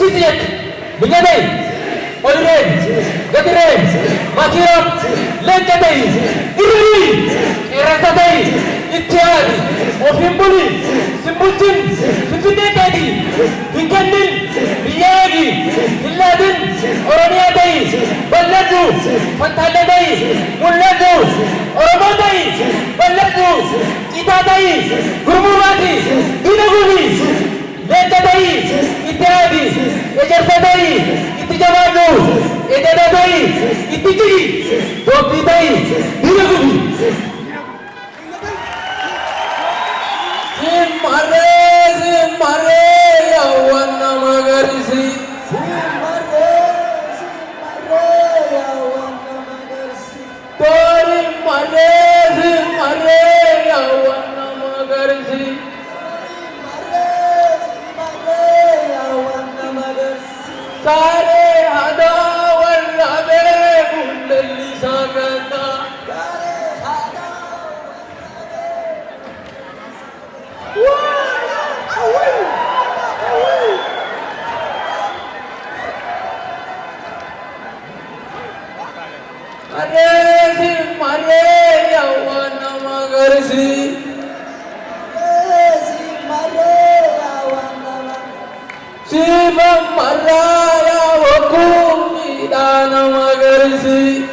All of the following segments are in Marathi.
Sisiyat, Minyanay, Oliren, Gatiren, Makirap, Lenkatay, Irili, Erasatay, इत्यादि Ofimbuli, Simbutin, Sifinetadi, Hikandin, Biyagi, Hilladin, Oraniadai, Balladu, Fantanadai, Mulladu, Oromadai, Balladu, Itadai, Gurmuvati, Dinaguli, Lenkadai, इत्यादि एजरसदाई इतिजवादु एजरदाई इतिजी दोपीदाई दिनगुबी सिमरे यवन मगरसी सिमरे यवन मगरसी तोरी मरे यवन मगरसी सारे हदावर राबे गुंडली सागता अरे सिमरे यवन मगरसी Sivam maraya wakum idana magarsi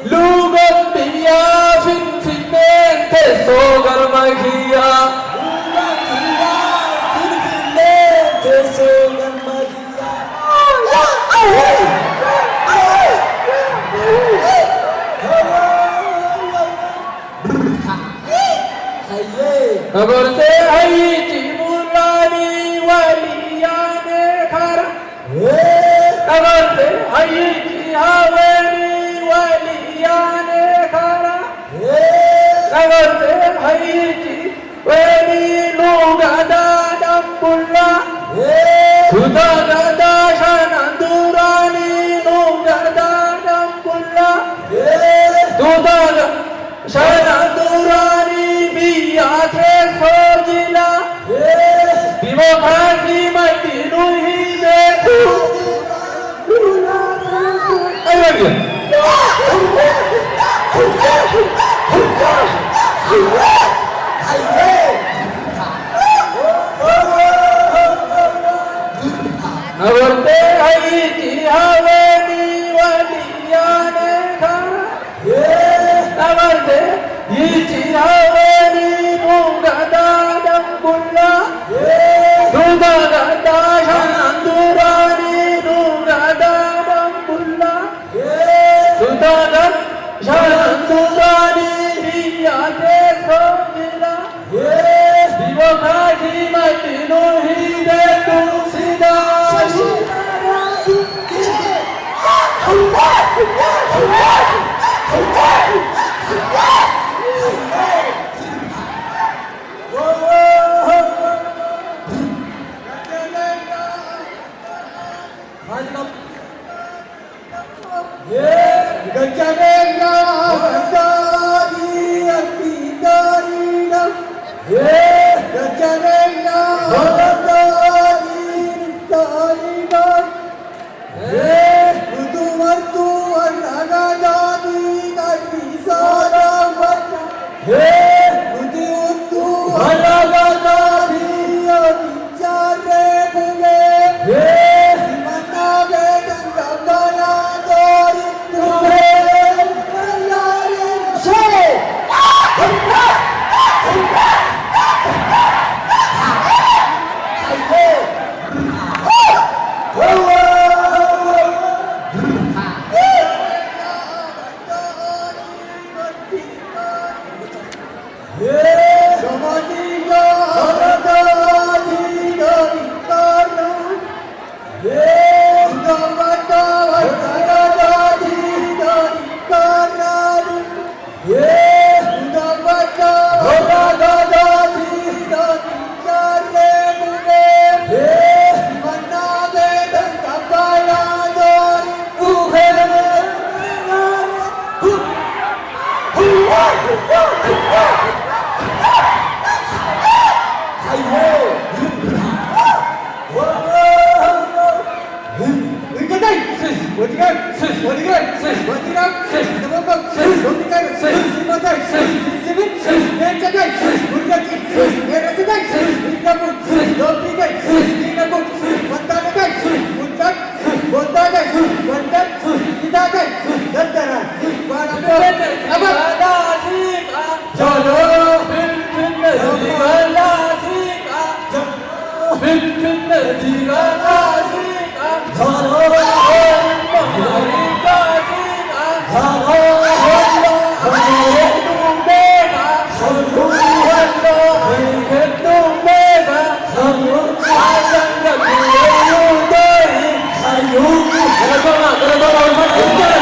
Lugan biya fin finmente sogar magia अगर से आई चिमुलानी वालियाने खर अगर से आई चिहावनी वालियाने खर अगर से आई चिवनी लुगादा डंबुल्ला सुधा गदा शनंदुरानी लुगादा डंबुल्ला सुधा शनंदुरानी बियाथे सोजिला दिवखासी मतिनु ही देखू अरे नवरते आई चिहावेनी वालियाने खरा नवरते ये चिहावेनी मुंगदा डंबुल्ला दुधगदा शनंदुरानी दुधगदा डंबुल्ला दुधगदा शनंदुरानी बियाते सोजिला दिवखासी मतिनु ही देखू सीधा Kena tolong, kena tolong.